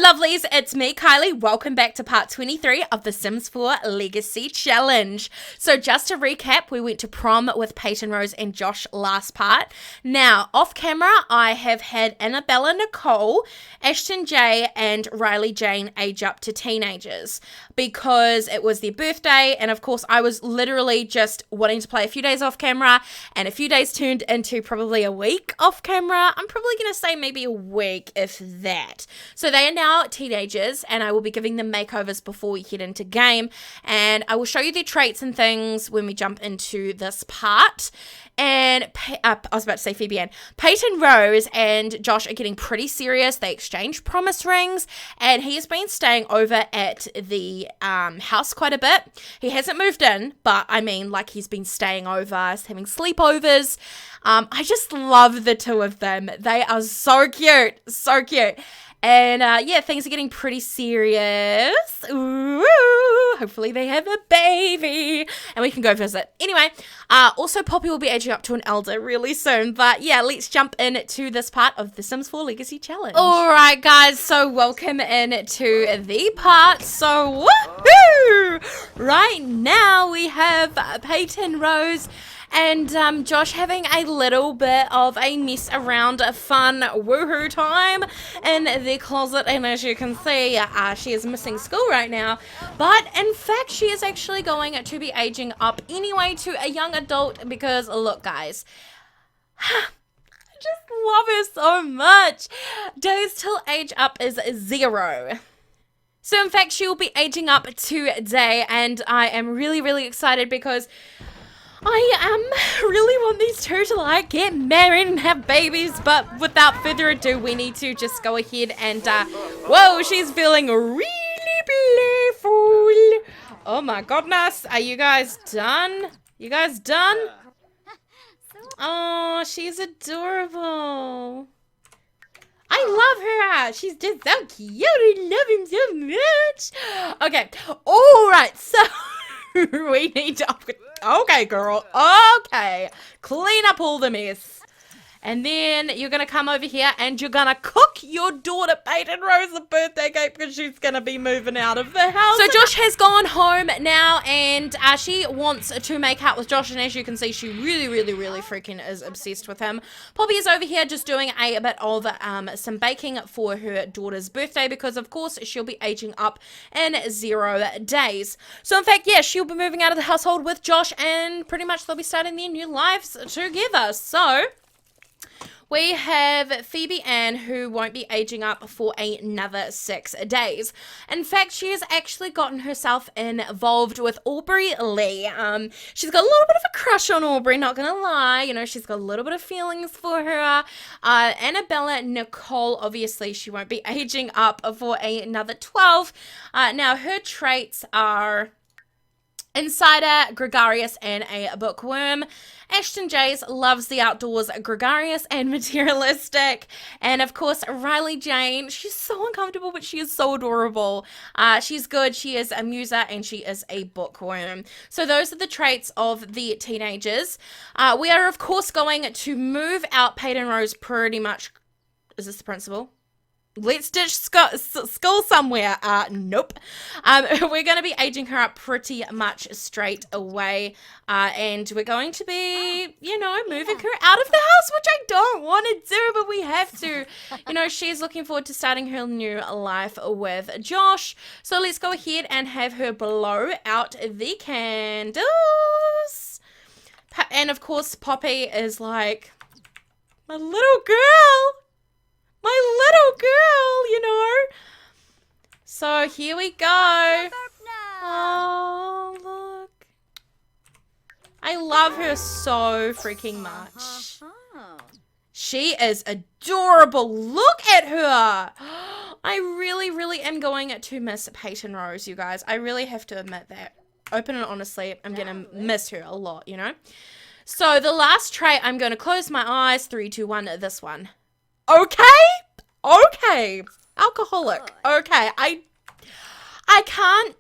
lovelies, it's me, Kylie. Welcome back to part 23 of the Sims 4 Legacy Challenge. So just to recap, we went to prom with Peyton Rose and Josh last part. Now, off camera, I have had Annabella Nicole, Ashton J, and Riley Jane age up to teenagers because it was their birthday, and of course, I was literally just wanting to play a few days off camera, and a few days turned into probably a week off camera. I'm probably going to say maybe a week, if that. So they are now teenagers, and I will be giving them makeovers before we head into game, and I will show you their traits and things when we jump into this part. And I was about to say Phoebe Ann. Peyton Rose and Josh are getting pretty serious. They exchange promise rings, and he has been staying over at the house quite a bit. He hasn't moved in, but I mean, like, he's been staying over, having sleepovers. I just love the two of them. They are so cute, so cute. And yeah, things are getting pretty serious. Ooh, hopefully they have a baby and we can go visit. Anyway, also Poppy will be aging up to an elder really soon. But yeah, let's jump into this part of the Sims 4 Legacy Challenge. Alright guys, so welcome in to the part. So woohoo! Right now we have Peyton Rose and Josh having a little bit of a mess around, a fun woohoo time in the closet. And as you can see, she is missing school right now. But in fact, she is actually going to be aging up anyway to a young adult because, look guys, I just love her so much. Days till age up is 0. So in fact, she will be aging up today, and I am really, really excited because I really want these two to like get married and have babies, but without further ado, we need to just go ahead and, whoa, she's feeling really playful. Oh my goodness, are you guys done? You guys done? Oh, she's adorable. I love her. She's just so cute. I love him so much. Okay, alright, so we need to... Okay, girl. Okay. Clean up all the mess. And then you're going to come over here and you're going to cook your daughter Peyton Rose a birthday cake because she's going to be moving out of the house. So Josh has gone home now, and she wants to make out with Josh. And as you can see, she really, really, really freaking is obsessed with him. Poppy is over here just doing a bit of some baking for her daughter's birthday because, of course, she'll be aging up in 0 days. So, in fact, yeah, she'll be moving out of the household with Josh, and pretty much they'll be starting their new lives together. So we have Phoebe Ann, who won't be aging up for another 6 days. In fact, she has actually gotten herself involved with Aubrey Lee. She's got a little bit of a crush on Aubrey, not gonna lie. You know, she's got a little bit of feelings for her. Annabella Nicole, obviously, she won't be aging up for another 12. Now, her traits are insider, gregarious, and a bookworm. Ashton Jays loves the outdoors, gregarious and materialistic. And of course, Riley Jane, she's so uncomfortable, but she is so adorable. She's good, she is a muser, and she is a bookworm. So those are the traits of the teenagers. We are, of course, going to move out Peyton Rose pretty much. Is this the principal? Let's ditch school somewhere. Nope. We're going to be aging her up pretty much straight away. And we're going to be, you know, moving her out of the house, which I don't want to do, but we have to. You know, she's looking forward to starting her new life with Josh. So let's go ahead and have her blow out the candles. And of course, Poppy is like, my little girl. My little girl, you know. So here we go. Oh, look. I love her so freaking much. She is adorable. Look at her. I really, really am going to miss Peyton Rose, you guys. I really have to admit that. Open and honestly, I'm going to miss her a lot, you know. So the last trait, I'm going to close my eyes. 3, 2, 1, this one. Okay, alcoholic. Okay, I can't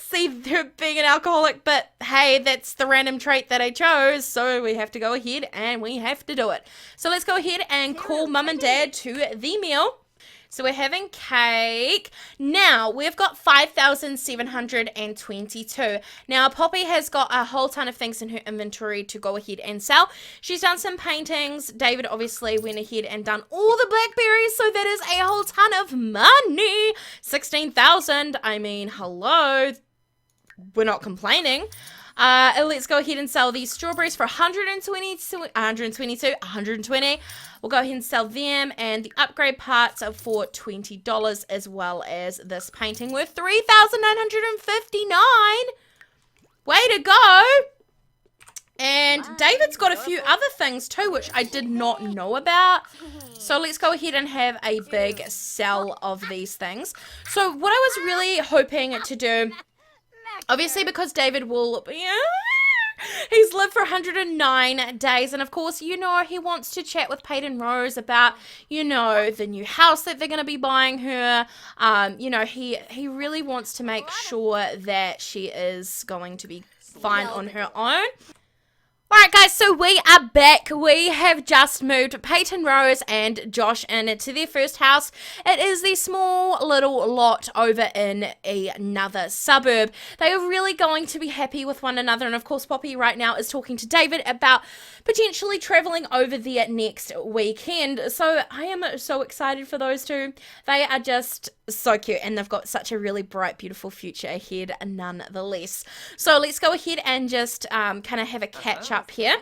see her being an alcoholic, but hey, that's the random trait that I chose, so we have to go ahead and we have to do it. So let's go ahead and call mum and dad to the meal. So we're having cake. Now, we've got 5,722. Now, Poppy has got a whole ton of things in her inventory to go ahead and sell. She's done some paintings. David obviously went ahead and done all the blackberries, so that is a whole ton of money. 16,000. I mean, hello. We're not complaining. Let's go ahead and sell these strawberries for 120. We'll go ahead and sell them, and the upgrade parts are for $20, as well as this painting worth $3,959. Way to go. And David's got a few other things too, which I did not know about. So let's go ahead and have a big sell of these things. So what I was really hoping to do, obviously, because David will, he's lived for 109 days. And of course, you know, he wants to chat with Peyton Rose about, you know, the new house that they're going to be buying her. You know, he really wants to make sure that she is going to be fine on her own. Alright guys, so we are back. We have just moved Peyton Rose and Josh into their first house. It is the small little lot over in another suburb. They are really going to be happy with one another, and of course Poppy right now is talking to David about potentially traveling over there next weekend. So I am so excited for those two. They are just so cute, and they've got such a really bright, beautiful future ahead nonetheless. So let's go ahead and just kind of have a catch up here.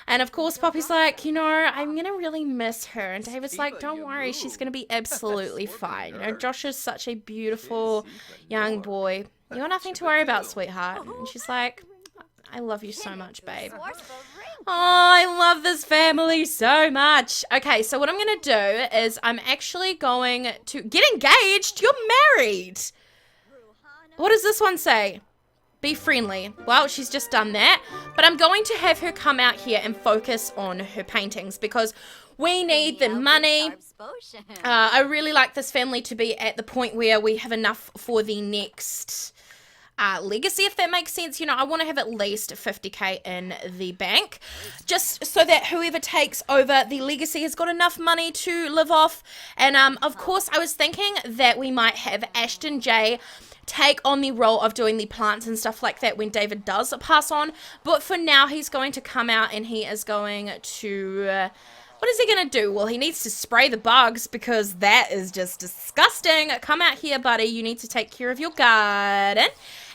And of course Poppy's like, you know, I'm gonna really miss her, and David's like, don't worry, she's gonna be absolutely fine. You know, Josh is such a beautiful young boy. You got nothing to worry about, sweetheart. And she's like, I love you so much, babe. Oh, I love this family so much. Okay, so what I'm going to do is I'm actually going to get engaged. You're married. What does this one say? Be friendly. Well, she's just done that. But I'm going to have her come out here and focus on her paintings because we need the money. I really like this family to be at the point where we have enough for the next legacy, if that makes sense. You know, I want to have at least 50k in the bank, just so that whoever takes over the legacy has got enough money to live off. And of course, I was thinking that we might have Ashton J take on the role of doing the plants and stuff like that when David does pass on. But for now, he's going to come out and he is going to... what is he going to do? Well, he needs to spray the bugs because that is just disgusting. Come out here, buddy. You need to take care of your garden.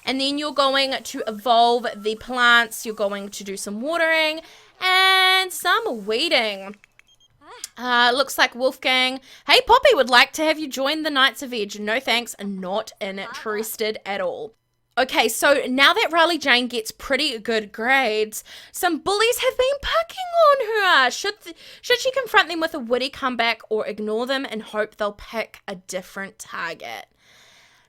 And then you're going to evolve the plants. You're going to do some watering and some weeding. Looks like Wolfgang. Hey, Poppy would like to have you join the Knights of Edge. No thanks, not interested at all. Okay, so now that Riley Jane gets pretty good grades, some bullies have been picking on her. Should she confront them with a witty comeback or ignore them and hope they'll pick a different target?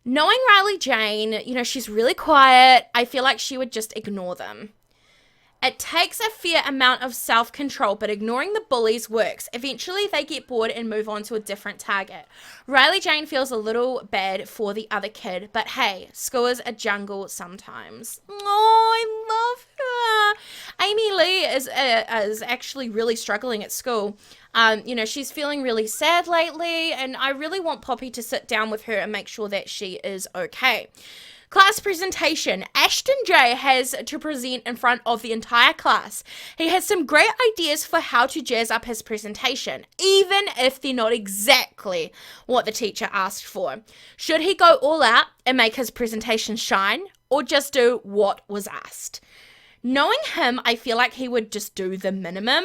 Knowing Riley Jane, you know, she's really quiet. I feel like she would just ignore them. It takes a fair amount of self-control, but ignoring the bullies works. Eventually, they get bored and move on to a different target. Riley Jane feels a little bad for the other kid, but hey, school is a jungle sometimes. Oh, I love her. Amy Lee is actually really struggling at school. You know, she's feeling really sad lately, and I really want Poppy to sit down with her and make sure that she is okay. Class presentation. Ashton J has to present in front of the entire class. He has some great ideas for how to jazz up his presentation, even if they're not exactly what the teacher asked for. Should he go all out and make his presentation shine, or just do what was asked? Knowing him, I feel like he would just do the minimum.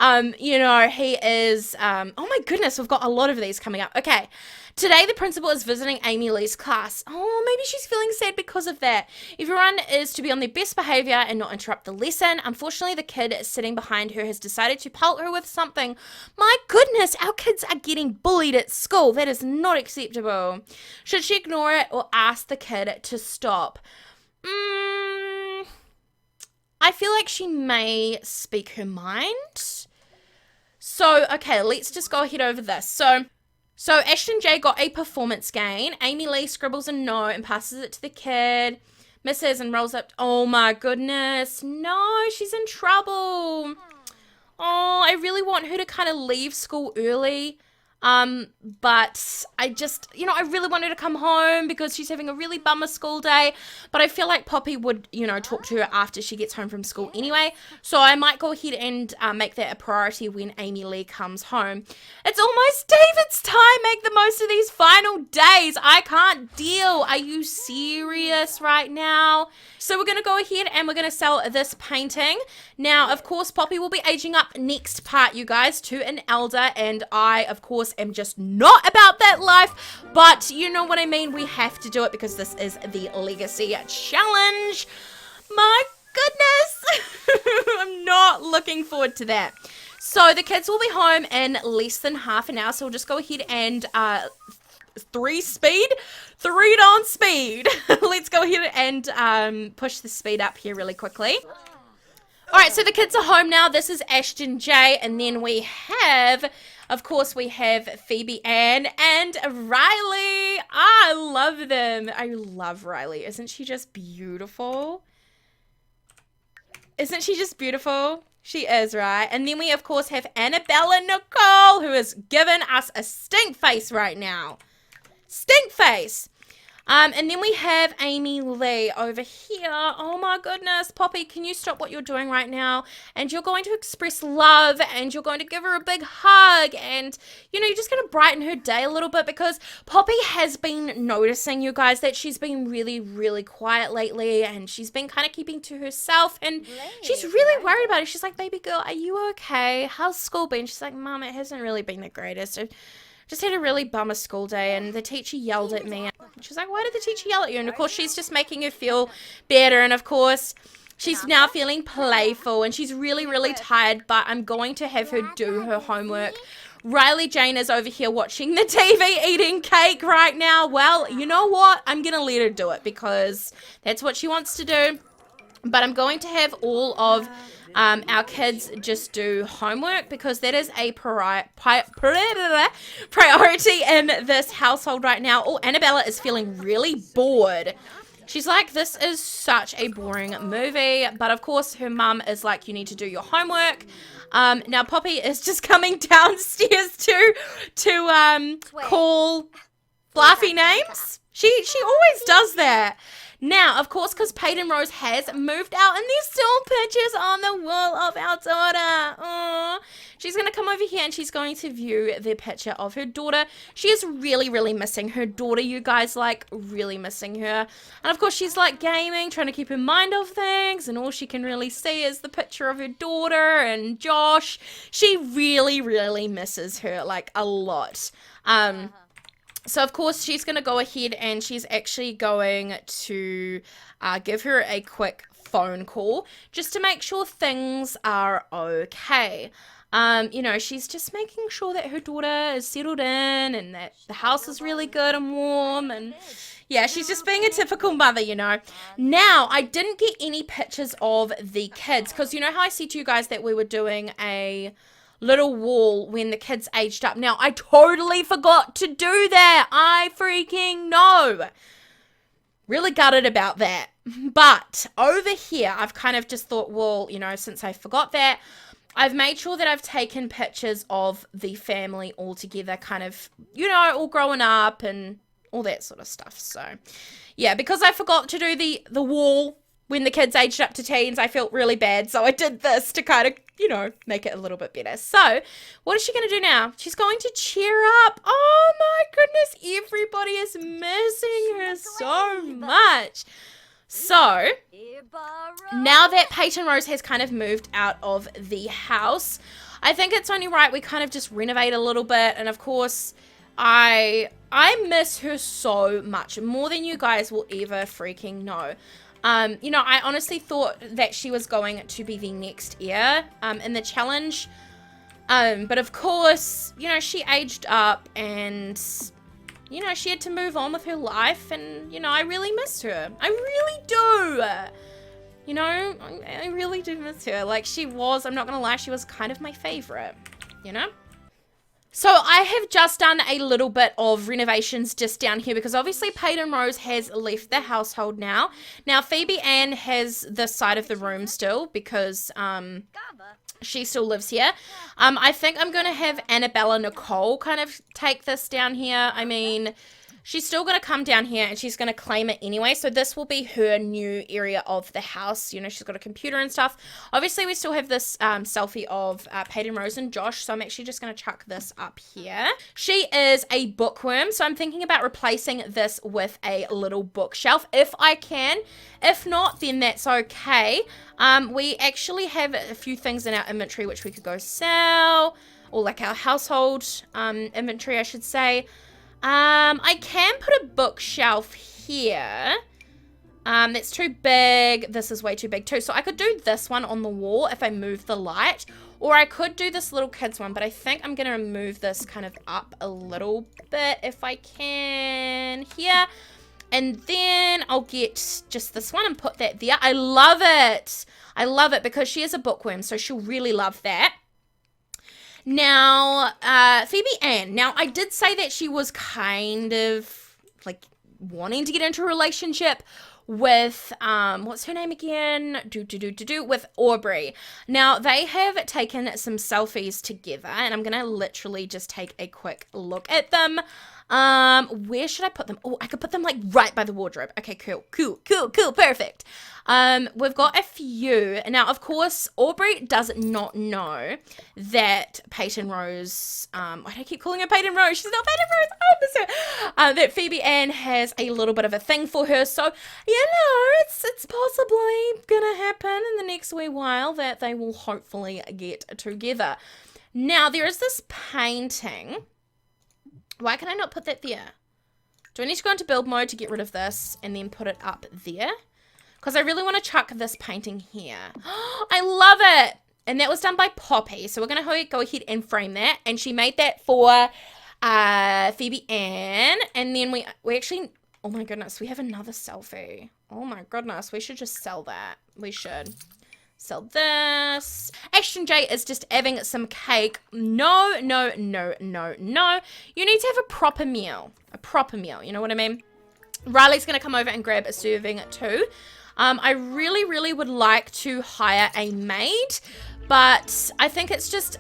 You know, he is, oh my goodness, we've got a lot of these coming up. Okay, today the principal is visiting Amy Lee's class. Oh, maybe she's feeling sad because of that. Everyone is to be on their best behavior and not interrupt the lesson. Unfortunately, the kid sitting behind her has decided to pelt her with something. My goodness, our kids are getting bullied at school. That is not acceptable. Should she ignore it or ask the kid to stop? I feel like she may speak her mind. So, okay, let's just go ahead over this. So Ashton J got a performance gain. Amy Lee scribbles a note and passes it to the kid. Misses and rolls up. Oh my goodness. No, she's in trouble. Oh, I really want her to kind of leave school early. But I just, I really wanted to come home because she's having a really bummer school day, but I feel like Poppy would, talk to her after she gets home from school anyway, so I might go ahead and make that a priority when Amy Lee comes home. It's almost David's time. Make the most of these final days. I can't deal. Are you serious right now? So we're going to go ahead and we're going to sell this painting. Now, of course, Poppy will be aging up next part, you guys, to an elder, and I, of course, am just not about that life, but you know what I mean. We have to do it because this is the Legacy Challenge. My goodness. I'm not looking forward to that. So the kids will be home in less than half an hour, so we'll just go ahead and 3 on speed. Let's go ahead and push the speed up here really quickly. Alright, so the kids are home now. This is Ashton J, and then we have, of course, we have Phoebe Ann and Riley. I love them. I love Riley. Isn't she just beautiful? Isn't she just beautiful? She is, right? And then we, of course, have Annabella Nicole, who has given us a stink face right now. Stink face. And then we have Amy Lee over here. Oh my goodness. Poppy, can you stop what you're doing right now? And you're going to express love, and you're going to give her a big hug, and you're just going to brighten her day a little bit, because Poppy has been noticing, you guys, that she's been really, really quiet lately, and she's been kind of keeping to herself, and she's really worried about it. She's like, baby girl, are you okay? How's school been? She's like, Mom, it hasn't really been the greatest. Just had a really bummer school day, and the teacher yelled at me. She's like, why did the teacher yell at you? And of course, she's just making her feel better. And of course, she's now feeling playful, and she's really, really tired, but I'm going to have her do her homework. Riley Jane is over here watching the TV, eating cake right now. Well, you know what? I'm going to let her do it because that's what she wants to do. But I'm going to have all of our kids just do homework, because that is a priority in this household right now. Oh, Annabella is feeling really bored. She's like, this is such a boring movie. But of course, her mum is like, you need to do your homework. Now Poppy is just coming downstairs to call fluffy names. She always does that. Now, of course, because Peyton Rose has moved out, and there's still pictures on the wall of our daughter. Aww. She's going to come over here, and she's going to view the picture of her daughter. She is really, really missing her daughter, you guys, like, really missing her. And, of course, she's, like, gaming, trying to keep her mind off things, and all she can really see is the picture of her daughter and Josh. She really, really misses her, like, a lot. So, of course, she's going to go ahead and she's actually going to give her a quick phone call just to make sure things are okay. She's just making sure that her daughter is settled in and that the house is really good and warm. And, yeah, she's just being a typical mother, Now, I didn't get any pictures of the kids because you know how I said to you guys that we were doing a little wall when the kids aged up. Now, I totally forgot to do that. I freaking know. Really gutted about that. But over here, I've kind of just thought, well, since I forgot that, I've made sure that I've taken pictures of the family all together, kind of, all growing up and all that sort of stuff. So, yeah, because I forgot to do the wall when the kids aged up to teens, I felt really bad. So I did this to kind of, make it a little bit better. So what is she going to do now? She's going to cheer up. Oh my goodness. Everybody is missing her so much. So now that Peyton Rose has kind of moved out of the house, I think it's only right we kind of just renovate a little bit. And of course, I miss her so much, more than you guys will ever freaking know. I honestly thought that she was going to be the next heir in the challenge. But of course, she aged up and, she had to move on with her life. And, I really miss her. I really do. I really do miss her. Like, she was, I'm not going to lie, she was kind of my favorite, So I have just done a little bit of renovations just down here because obviously Peyton Rose has left the household now. Now Phoebe Ann has this side of the room still because she still lives here. I think I'm going to have Annabella Nicole kind of take this down here. I mean, she's still going to come down here and she's going to claim it anyway. So this will be her new area of the house. You know, she's got a computer and stuff. Obviously, we still have this selfie of Peyton Rose and Josh. So I'm actually just going to chuck this up here. She is a bookworm. So I'm thinking about replacing this with a little bookshelf if I can. If not, then that's okay. We actually have a few things in our inventory which we could go sell. Or like our household inventory, I should say. I can put a bookshelf here. That's too big. This is way too big too. So I could do this one on the wall if I move the light. Or I could do this little kids one. But I think I'm going to move this kind of up a little bit if I can. Here. And then I'll get just this one and put that there. I love it. I love it because she is a bookworm. So she'll really love that. Now, Phoebe Ann. Now, I did say that she was kind of, like, wanting to get into a relationship with, what's her name again? With Aubrey. Now, they have taken some selfies together, and I'm going to literally just take a quick look at them. Where should I put them? Oh, I could put them, like, right by the wardrobe. Okay, cool, perfect. We've got a few. Now, of course, Aubrey does not know that Peyton Rose, why do I keep calling her Peyton Rose? She's not Peyton Rose. I miss her. That Phoebe Ann has a little bit of a thing for her. So, you know, it's possibly gonna happen in the next wee while that they will hopefully get together. Now, there is this painting. Why can I not put that there? Do I need to go into build mode to get rid of this and then put it up there? Because I really want to chuck this painting here. I love it! And that was done by Poppy. So we're going to go ahead and frame that. And she made that for Phoebe Ann. And then we actually... Oh my goodness, we have another selfie. Oh my goodness, we should just sell that. We should. Sell this. Ashton J is just having some cake. No. You need to have a proper meal. A proper meal, you know what I mean? Riley's going to come over and grab a serving too. I really would like to hire a maid, but I think it's just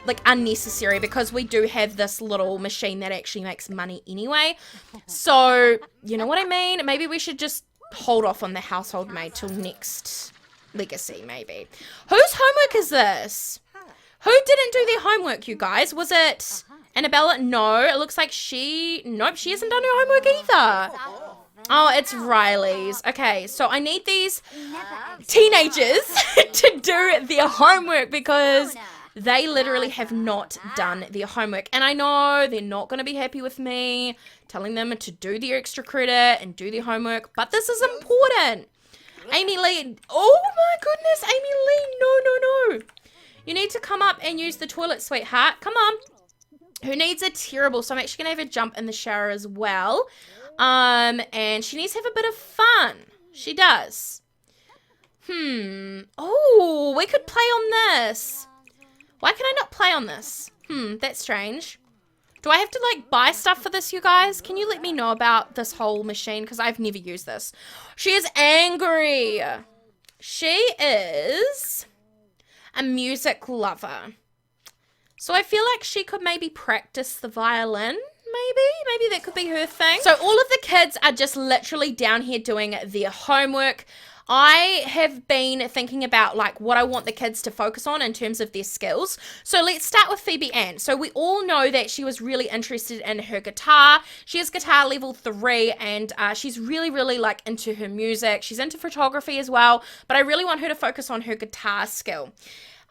like unnecessary because we do have this little machine that actually makes money anyway. So, you know what I mean? Maybe we should just hold off on the household maid till next legacy, maybe. Whose homework is this? Who didn't do their homework, you guys? Was it Annabella? No, it looks like nope, she hasn't done her homework either. Oh, it's Riley's. Okay, so I need these teenagers to do their homework because they literally have not done their homework. And I know they're not going to be happy with me telling them to do their extra credit and do their homework, but this is important. Amy Lee, oh my goodness, Amy Lee, no. You need to come up and use the toilet, sweetheart. Come on. Who needs a terrible? So I'm actually going to have her jump in the shower as well. And she needs to have a bit of fun. She does. Oh, we could play on this. Why can I not play on this? That's strange. Do I have to, like, buy stuff for this, you guys? Can you let me know about this whole machine? Because I've never used this. She is angry. She is a music lover. So I feel like she could maybe practice the violin. Maybe that could be her thing. So all of the kids are just literally down here doing their homework. I have been thinking about like what I want the kids to focus on in terms of their skills. So let's start with Phoebe Ann. So we all know that she was really interested in her guitar. She has guitar level 3 and she's really like into her music. She's into photography as well, but I really want her to focus on her guitar skill.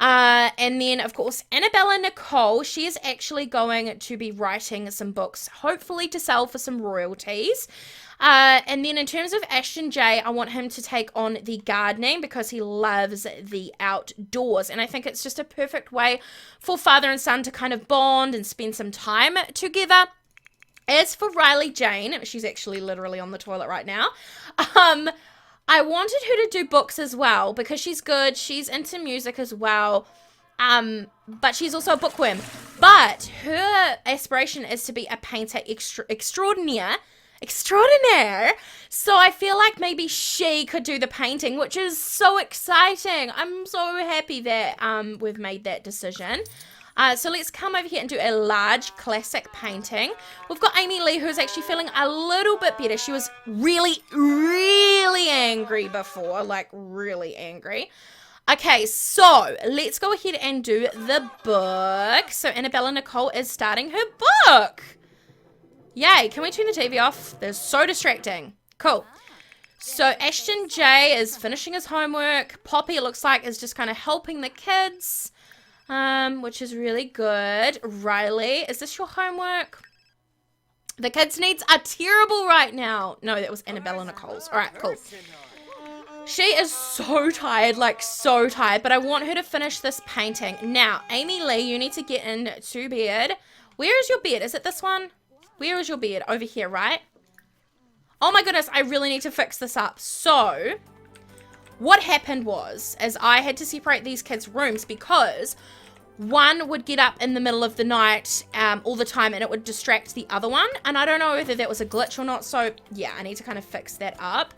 And then, of course, Annabella Nicole, she is actually going to be writing some books, hopefully to sell for some royalties. And then in terms of Ashton J, I want him to take on the gardening because he loves the outdoors. And I think it's just a perfect way for father and son to kind of bond and spend some time together. As for Riley Jane, she's actually literally on the toilet right now. I wanted her to do books as well because she's good. She's into music as well. But she's also a bookworm. But her aspiration is to be a painter extraordinaire. So I feel like maybe she could do the painting, which is so exciting. I'm so happy that we've made that decision. So let's come over here and do a large classic painting. We've got Amy Lee, who's actually feeling a little bit better. She was really, really angry before, like really angry. Okay, so let's go ahead and do the book. So Annabella Nicole is starting her book. Yay, can we turn the TV off? They're so distracting. Cool. So Ashton J is finishing his homework. Poppy, it looks like, is just kind of helping the kids, which is really good. Riley, is this your homework? The kids' needs are terrible right now. No, that was Annabella Nicole's. All right, cool. She is so tired, like so tired, but I want her to finish this painting. Now, Amy Lee, you need to get into bed. Where is your bed? Is it this one? Where is your bed? Over here, right? Oh my goodness, I really need to fix this up. So, what happened was, is I had to separate these kids' rooms because one would get up in the middle of the night all the time and it would distract the other one. And I don't know whether that was a glitch or not. So, yeah, I need to kind of fix that up.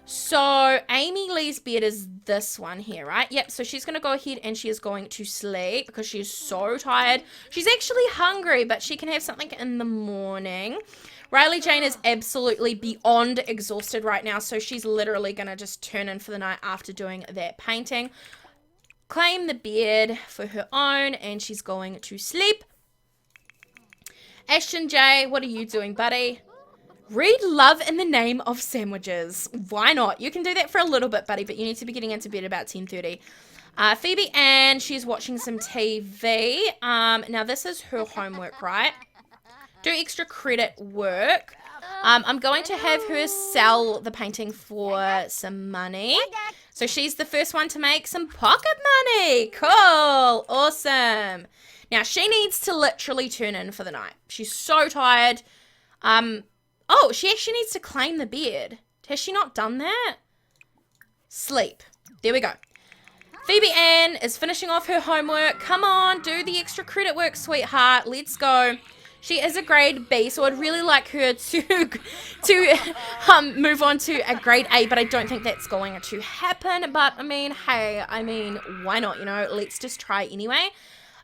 So, Amy Lee's bed is this one here, right? Yep, so she's going to go ahead and she is going to sleep because she's so tired. She's actually hungry, but she can have something in the morning. Riley Jane is absolutely beyond exhausted right now, so she's literally going to just turn in for the night after doing that painting. Claim the bed for her own, and she's going to sleep. Ashton J, what are you doing, buddy? Read Love in the Name of Sandwiches. Why not? You can do that for a little bit, buddy, but you need to be getting into bed about 10:30. Phoebe Ann, she's watching some TV. Now, this is her homework, right? Do extra credit work. I'm going to have her sell the painting for some money. So she's the first one to make some pocket money. Cool. Awesome. Now, she needs to literally turn in for the night. She's so tired. Oh, she actually needs to claim the bed. Has she not done that? Sleep. There we go. Phoebe Ann is finishing off her homework. Come on, do the extra credit work, sweetheart. Let's go. She is a grade B, so I'd really like her to move on to a grade A, but I don't think that's going to happen. But, I mean, hey, why not, you know? Let's just try anyway.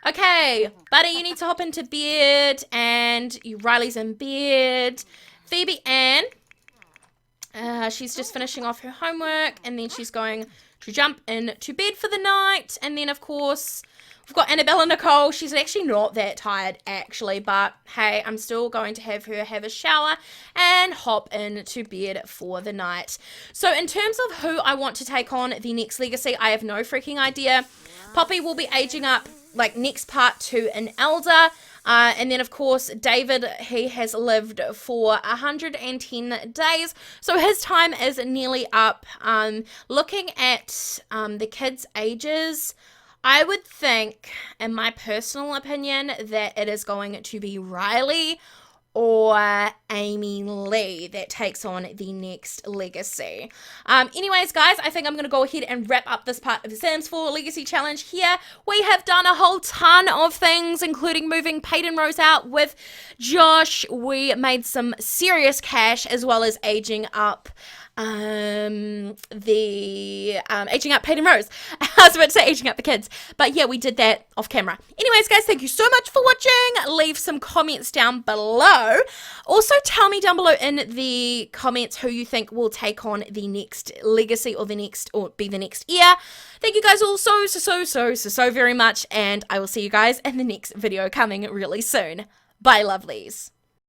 Okay, buddy, you need to hop into bed, and Riley's in bed. Phoebe Ann, she's just finishing off her homework, and then she's going to jump into bed for the night. And then, of course, we've got Annabella Nicole. She's actually not that tired, actually, but hey, I'm still going to have her have a shower and hop into bed for the night. So in terms of who I want to take on the next legacy, I have no freaking idea. Poppy will be aging up, like, next part to an elder. And then, of course, David, he has lived for 110 days, so his time is nearly up. Looking at the kids' ages, I would think, in my personal opinion, that it is going to be Riley or Amy Lee that takes on the next legacy. Anyways, guys, I think I'm going to go ahead and wrap up this part of the Sims 4 Legacy Challenge here. We have done a whole ton of things, including moving Peyton Rose out with Josh. We made some serious cash, as well as aging up aging up Peyton Rose. I was about to say aging up the kids, but yeah, we did that off camera. Anyways, guys, thank you so much for watching. Leave some comments down below. Also, tell me down below in the comments who you think will take on the next legacy or be the next heir. Thank you guys all so very much, and I will see you guys in the next video coming really soon. Bye, lovelies.